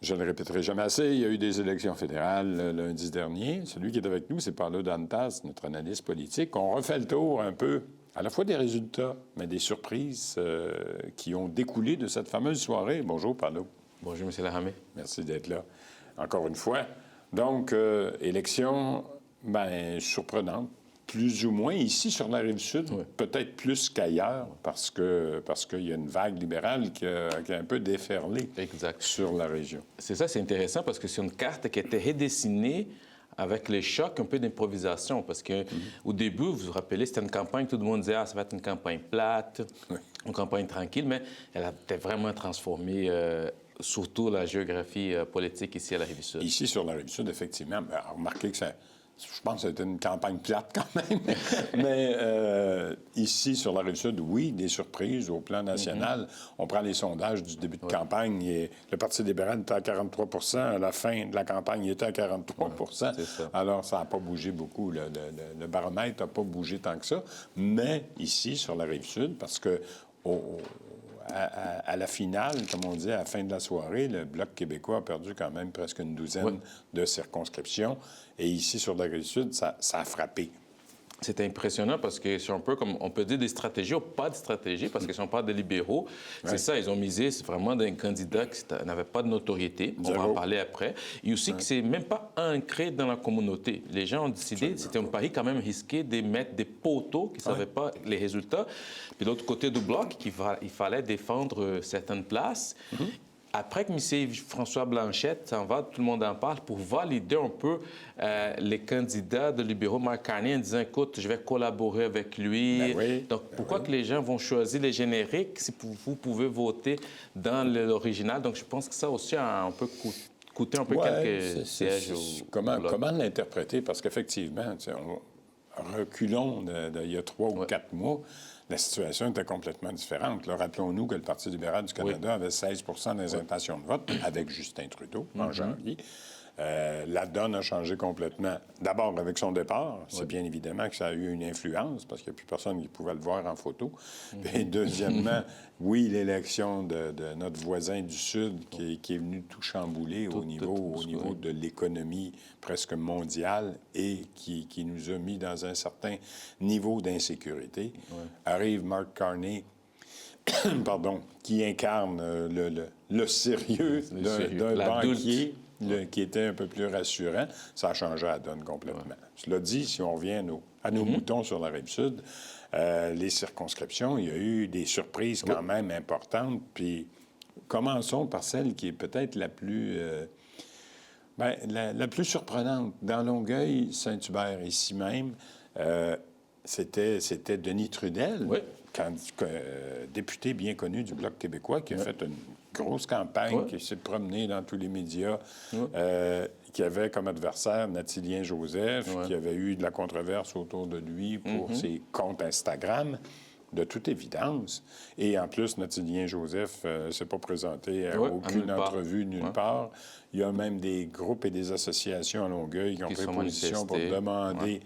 Je ne le répéterai jamais assez, il y a eu des élections fédérales lundi dernier. Celui qui est avec nous, c'est Paulo Dantas, notre analyste politique. On refait le tour un peu, à la fois des résultats, mais des surprises qui ont découlé de cette fameuse soirée. Bonjour, Paulo. Bonjour, M. Lahamé. Merci d'être là. Encore une fois. Donc, élection, surprenante. Plus ou moins ici sur la Rive-Sud, oui. Peut-être plus qu'ailleurs, parce qu'il y a une vague libérale qui a un peu déferlé sur la région. C'est ça, c'est intéressant parce que c'est une carte qui a été redessinée avec les chocs, un peu d'improvisation. Parce qu'au début, vous vous rappelez, c'était une campagne, tout le monde disait « Ah, ça va être une campagne plate, oui. Une campagne tranquille », mais elle a été vraiment transformée, surtout la géographie politique ici à la Rive-Sud. Ici, sur la Rive-Sud, effectivement, remarquez que ça... Je pense que c'était une campagne plate quand même. Mais ici, sur la Rive-Sud, oui, des surprises au plan national. On prend les sondages du début de campagne et le Parti libéral était à 43 %. À la fin de la campagne, il était à 43 %. Alors, ça n'a pas bougé beaucoup. Le baromètre n'a pas bougé tant que ça. Mais ici, sur la Rive-Sud, parce que... À la finale, comme on dit, à la fin de la soirée, le Bloc québécois a perdu quand même presque une douzaine de circonscriptions. Et ici, sur la Rive-Sud, ça a frappé. C'est impressionnant parce que c'est un peu comme, on peut dire des stratégies ou pas de stratégie, parce que si on parle des libéraux, c'est ça, ils ont misé vraiment d'un candidat qui n'avait pas de notoriété. On va en parler après. Et aussi que c'est même pas ancré dans la communauté. Les gens ont décidé, c'était un pari quand même risqué de mettre des poteaux qui ne savaient pas les résultats. Puis de l'autre côté du bloc, il fallait défendre certaines places. Après que M. François Blanchette s'en va, tout le monde en parle, pour valider un peu les candidats de libéraux, Mark Carney, en disant, écoute, je vais collaborer avec lui. Donc, pourquoi que les gens vont choisir les génériques si vous pouvez voter dans l'original? Donc, je pense que ça aussi a un peu coûté un peu quelques sièges au Comment l'interpréter? Parce qu'effectivement, reculons d'il y a 3 ou 4 mois, la situation était complètement différente. Rappelons-nous que le Parti libéral du Canada avait 16 des intentions de vote avec Justin Trudeau en janvier. La donne a changé complètement. D'abord, avec son départ, c'est bien évidemment que ça a eu une influence parce qu'il n'y a plus personne qui pouvait le voir en photo. Et deuxièmement, oui, l'élection de notre voisin du Sud qui est venu tout chambouler au niveau de l'économie presque mondiale et qui nous a mis dans un certain niveau d'insécurité. Arrive Mark Carney, qui incarne le sérieux d'un banquier qui était un peu plus rassurant. Ça a changé la donne complètement. Cela dit, si on revient à nos moutons sur la Rive-Sud, les circonscriptions, il y a eu des surprises quand même importantes. Puis commençons par celle qui est peut-être la plus... la plus surprenante. Dans Longueuil, Saint-Hubert, ici même, c'était Denis Trudel, député bien connu du Bloc québécois, qui a fait une grosse campagne, qui s'est promené dans tous les médias, qui avait comme adversaire Nathilien Joseph, qui avait eu de la controverse autour de lui pour ses comptes Instagram, de toute évidence. Et en plus, Nathilien Joseph ne s'est pas présenté à aucune entrevue nulle part. Il y a même des groupes et des associations à Longueuil qui ont pris position pour demander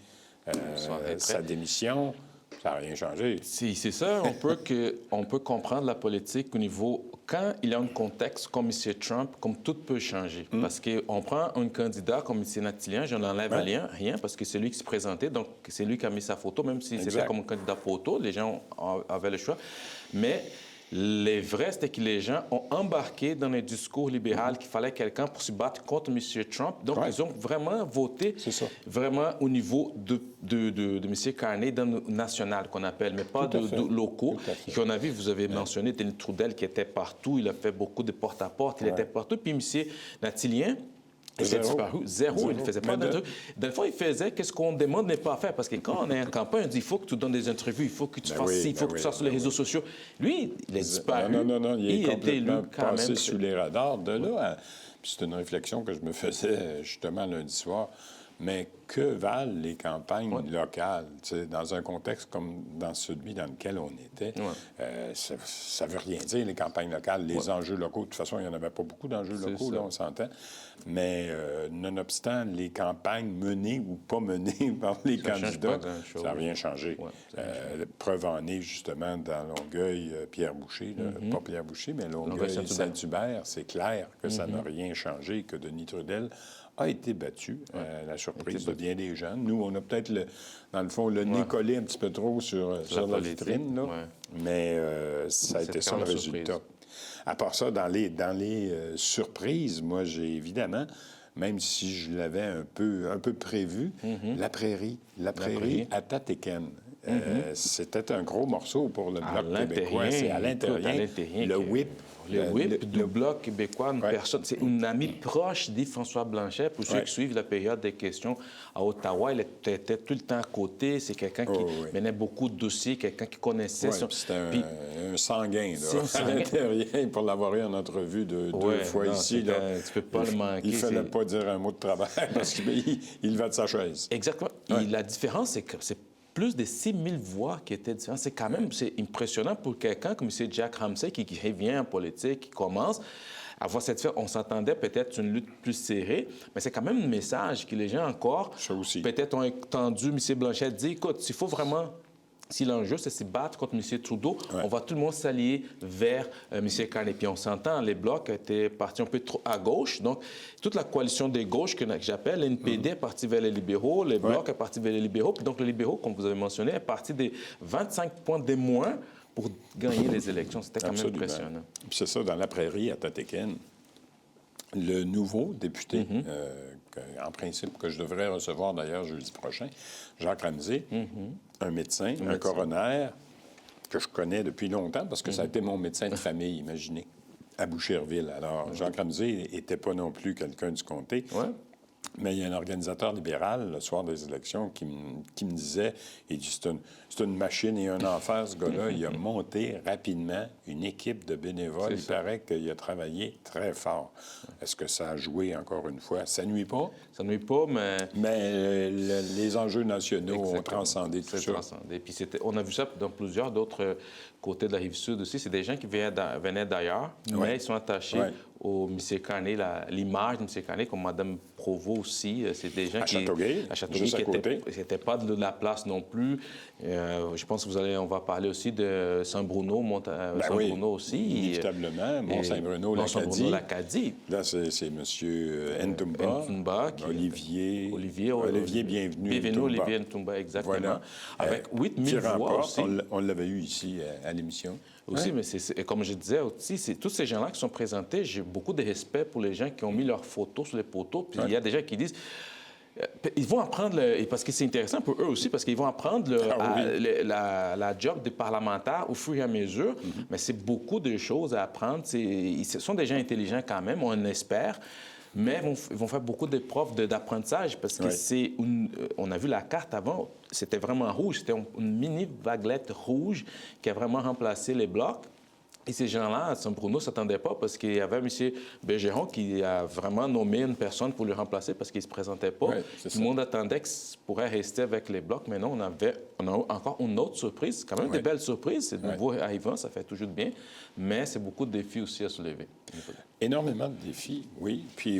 sa démission. Ça n'a rien changé. C'est ça, on peut comprendre la politique au niveau... Quand il y a un contexte comme M. Trump, comme tout peut changer. Parce qu'on prend un candidat comme M. Nathilien, je n'enlève rien, parce que c'est lui qui s'est présenté, donc c'est lui qui a mis sa photo, même si c'était comme un candidat photo, les gens avaient le choix. Mais les vrais, c'était que les gens ont embarqué dans un discours libéral qu'il fallait quelqu'un pour se battre contre M. Trump. Donc, ils ont vraiment voté vraiment au niveau de M. Carney dans le national, qu'on appelle, mais pas de locaux. Et qu'on a vu, vous avez mentionné Denis Trudel qui était partout. Il a fait beaucoup de porte-à-porte. Il était partout. Puis M. Nathilien, il s'est disparu. Zéro. Il ne faisait pas d'interview. Dans le fond, il faisait qu'est-ce qu'on demande de ne pas faire. Parce que quand on est en campagne, on dit il faut que tu donnes des interviews, il faut que tu fasses ci, il faut que tu sois sur les réseaux sociaux. Lui, il est disparu. Non, il est complètement passé sous les radars. De là, c'est une réflexion que je me faisais justement lundi soir. Mais que valent les campagnes locales? Dans un contexte comme dans celui dans lequel on était, ça ne veut rien dire, les campagnes locales, les enjeux locaux. De toute façon, il n'y en avait pas beaucoup d'enjeux locaux, là, on s'entend. Mais nonobstant les campagnes menées ou pas menées par les candidats, ça n'a rien changé. Preuve en est, justement, dans Longueuil, Pierre Boucher, pas Pierre Boucher, mais Longueuil, Saint-Hubert, c'est clair que ça n'a rien changé, que Denis Trudel a été battu, à la surprise de bien des gens. Nous, on a peut-être, dans le fond, le nez collé un petit peu trop sur la vitrine, là, mais ça a été ça le résultat. À part ça, dans les surprises, moi, j'ai évidemment, même si je l'avais un peu prévu, la prairie à Tatéken. C'était un gros morceau pour le Bloc québécois. C'est à l'intérieur. Le whip. Le whip du Bloc québécois, une personne, c'est une amie proche d'Yves-François Blanchet. Pour ceux qui suivent la période des questions à Ottawa, il était tout le temps à côté. C'est quelqu'un qui menait beaucoup de dossiers, quelqu'un qui connaissait. C'était un sanguin, là, à l'intérieur, pour l'avoir eu en entrevue deux fois ici. Là, tu peux pas le manquer. Il ne fallait pas dire un mot de travail parce qu'il va de sa chaise. Exactement. Et la différence, c'est que c'est plus de 6 000 voix qui étaient différentes. C'est quand même impressionnant pour quelqu'un comme M. Jack Ramsay qui revient en politique, qui commence à voir cette fête. On s'attendait peut-être une lutte plus serrée, mais c'est quand même un message que les gens encore, peut-être ont entendu M. Blanchet dire, écoute, s'il faut vraiment... Si l'enjeu, c'est se battre contre M. Trudeau, on va tout le monde s'allier vers M. Carney. Puis on s'entend, les Blocs étaient partis un peu trop à gauche. Donc, toute la coalition des gauches que j'appelle, l'NPD est partie vers les libéraux, les Blocs est parti vers les libéraux. Puis donc, les libéraux, comme vous avez mentionné, est parti des 25 points de moins pour gagner les élections. C'était quand même impressionnant. Puis c'est ça, dans la prairie à Tatéken, le nouveau député, en principe, que je devrais recevoir d'ailleurs jeudi prochain, Jacques Ramsay, un médecin, un coroner que je connais depuis longtemps parce que ça a été mon médecin de famille, imaginez, à Boucherville. Alors, Jacques Ramsay n'était pas non plus quelqu'un du comté. Mais il y a un organisateur libéral, le soir des élections, qui me disait, il dit, c'est une machine et un enfer, ce gars-là. Il a monté rapidement une équipe de bénévoles. Il paraît qu'il a travaillé très fort. Est-ce que ça a joué, encore une fois? Ça nuit pas? Ça nuit pas, mais... Mais les enjeux nationaux ont transcendé tout ça. Puis on a vu ça dans plusieurs d'autres côtés de la Rive-Sud aussi. C'est des gens qui venaient d'ailleurs, mais ils sont attachés au M. Carney, l'image de M. Carney, comme Mme Provost aussi. C'est des gens à Châteauguay, qui n'étaient pas de la place non plus. Je pense on va parler aussi de Saint-Bruno, Saint-Bruno aussi. Inévitablement, Mont-Saint-Bruno, l'Acadie. Là, c'est M. Ntumba, Olivier, bienvenue. Bienvenue, Olivier Ntumba, exactement. Voilà. Avec 8 000 voix aussi. On l'avait eu ici à l'émission. Aussi, mais comme je disais aussi, tous ces gens-là qui sont présentés, j'ai beaucoup de respect pour les gens qui ont mis leurs photos sur les poteaux. Puis il y a des gens qui disent... Ils vont apprendre, parce que c'est intéressant pour eux aussi, parce qu'ils vont apprendre la job des parlementaires au fur et à mesure, mais c'est beaucoup de choses à apprendre. Ce sont des gens intelligents quand même, on espère, mais ils vont faire beaucoup d'épreuves d'apprentissage parce que on a vu la carte avant, c'était vraiment rouge, c'était une mini vaguelette rouge qui a vraiment remplacé les blocs. Et ces gens-là, à Saint-Bruno, ne s'attendaient pas parce qu'il y avait M. Bergeron qui a vraiment nommé une personne pour le remplacer parce qu'il ne se présentait pas. Tout le monde attendait qu'il pourrait rester avec les Blocs. Mais non, on a encore une autre surprise. Quand même des belles surprises. C'est de nouveau arrivant, ça fait toujours bien. Mais c'est beaucoup de défis aussi à soulever. Énormément de défis, oui. Puis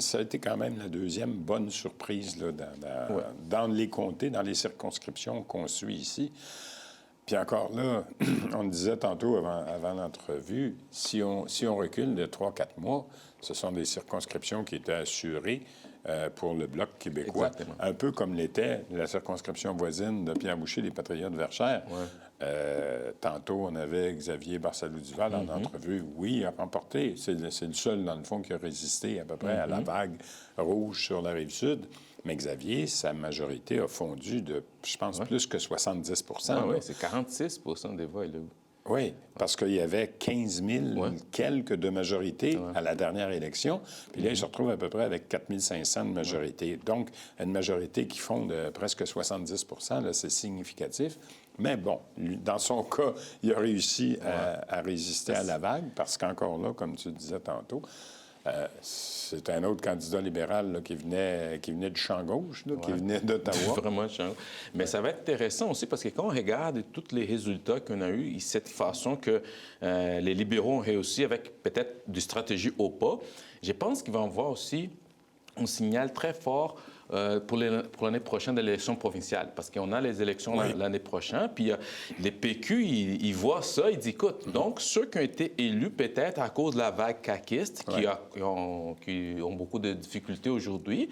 ça a été quand même la deuxième bonne surprise là, dans les comtés, dans les circonscriptions qu'on suit ici. Puis encore là, on le disait tantôt avant l'entrevue, si on recule de 3-4 mois, ce sont des circonscriptions qui étaient assurées pour le Bloc québécois. Exactement. Un peu comme l'était la circonscription voisine de Pierre Boucher, des Patriotes Verchères. Tantôt, on avait Xavier Barsalou-Duval en entrevue. Oui, il a remporté. C'est le seul, dans le fond, qui a résisté à peu près à la vague rouge sur la Rive-Sud. Mais Xavier, sa majorité a fondu de, je pense, plus que 70 oui, c'est 46 des voix. Oui, parce qu'il y avait 15 000 quelques de majorité à la dernière élection. Puis là, il se retrouve à peu près avec 4 500 de majorité. Donc, une majorité qui fond de presque 70 là, c'est significatif. Mais bon, dans son cas, il a réussi à résister à la vague parce qu'encore là, comme tu disais tantôt, C'est un autre candidat libéral là, qui venait du champ gauche, là, qui venait d'Ottawa. Vraiment champ. Mais ça va être intéressant aussi parce que quand on regarde tous les résultats qu'on a eus, cette façon que les libéraux ont réussi avec peut-être des stratégies au pas, je pense qu'il va y avoir aussi un signal très fort pour l'année prochaine de l'élection provinciale. Parce qu'on a les élections l'année prochaine, puis les PQ, ils voient ça, ils disent, écoute, donc ceux qui ont été élus peut-être à cause de la vague caquiste, qui ont beaucoup de difficultés aujourd'hui,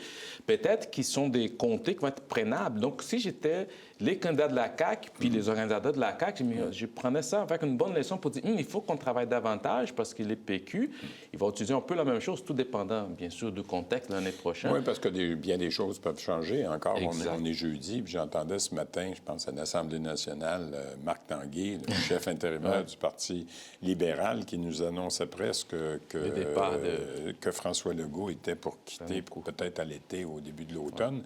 peut-être qu'ils sont des comtés qui vont être prenables. Donc, si j'étais les candidats de la CAQ, puis les organisateurs de la CAQ, je prenais ça avec une bonne leçon pour dire, il faut qu'on travaille davantage parce que les PQ, ils vont utiliser un peu la même chose, tout dépendant, bien sûr, du contexte l'année prochaine. Oui, parce que bien des choses peuvent changer. Encore, on est jeudi, puis j'entendais ce matin, je pense, à l'Assemblée nationale, Marc Tanguay, le chef intérimaire du Parti libéral, qui nous annonçait presque que François Legault était pour quitter peut-être à l'été, au début de l'automne.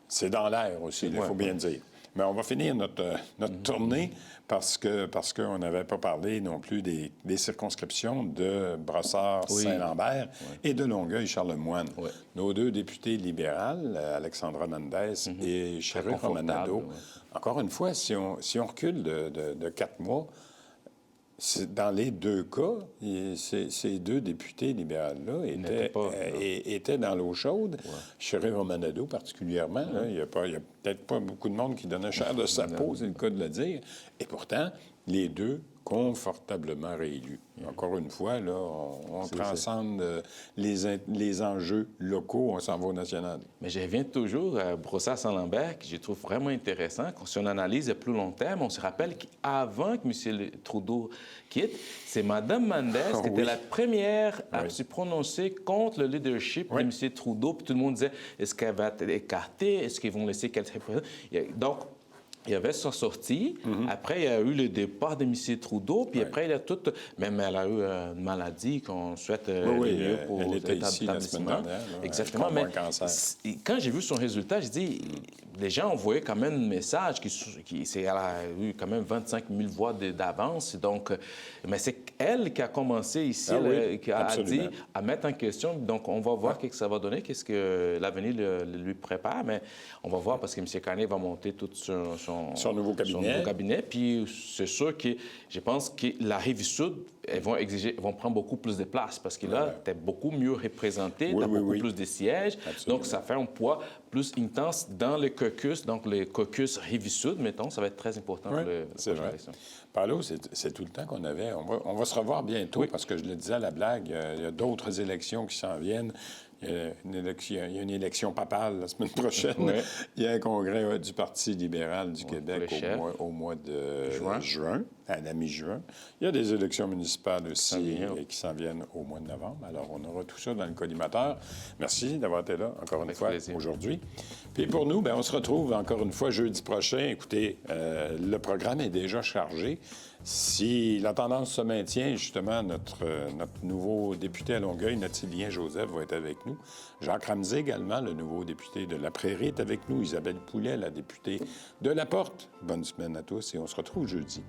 C'est dans l'air aussi, il faut bien le dire. Mais on va finir notre tournée parce qu'on n'avait pas parlé non plus des circonscriptions de Brossard-Saint-Lambert et de Longueuil-Charlemagne. Nos deux députés libérales, Alexandra Mendez et Chéri Romanado. Encore une fois, si on recule de 4 mois, dans les deux cas, ces deux députés libérales-là étaient dans l'eau chaude. Chéri Romanado, particulièrement, là, il n'y a peut-être pas beaucoup de monde qui donnait cher de sa peau, c'est le cas de le dire. Et pourtant, les deux confortablement réélus. Encore une fois, là, on transcende les enjeux locaux, on s'en va au national. Mais je reviens toujours à Brossard-Saint-Lambert, que je trouve vraiment intéressant. Si on analyse à plus long terme, on se rappelle qu'avant que M. Trudeau quitte, c'est Mme Mendez qui était la première à se prononcer contre le leadership de M. Trudeau. Puis tout le monde disait, est-ce qu'elle va être écartée? Est-ce qu'ils vont laisser qu'elle se représente? Donc, il y avait sa sortie. Après, il y a eu le départ de M. Trudeau. Puis après, il a tout... Même elle a eu une maladie qu'on souhaite mieux pour elle était ici la semaine dernière. Exactement. Mais quand j'ai vu son résultat, j'ai dit... Les gens ont envoyé quand même un message elle a eu quand même 25 000 voix d'avance. Donc, mais c'est elle qui a commencé ici, qui a dit à mettre en question. Donc, on va voir ce que ça va donner, qu'est-ce que l'avenir lui prépare. Mais on va voir parce que M. Carney va monter tout son nouveau cabinet. Puis c'est sûr que je pense que la Rive-Sud, elles vont prendre beaucoup plus de place parce que là, tu es beaucoup mieux représenté, tu as beaucoup plus de sièges. Absolument. Donc, ça fait un poids plus intense dans le caucus, donc le caucus Rive-Sud, mettons, ça va être très important pour le prochaine élection. Paulo, c'est tout le temps qu'on avait. On va se revoir bientôt parce que je le disais à la blague, il y a d'autres élections qui s'en viennent. Il y a une élection papale la semaine prochaine. Il y a un congrès du Parti libéral du Québec au mois de juin, à la mi-juin. Il y a des élections municipales aussi qui s'en viennent au mois de novembre. Alors, on aura tout ça dans le collimateur. Merci d'avoir été là encore une fois aujourd'hui. Puis pour nous, on se retrouve encore une fois jeudi prochain. Écoutez, le programme est déjà chargé. Si la tendance se maintient, justement, notre nouveau député à Longueuil, Nathilien Joseph, va être avec nous. Jacques Ramsey également, le nouveau député de La Prairie, est avec nous. Isabelle Poulet, la députée de La Porte. Bonne semaine à tous et on se retrouve jeudi.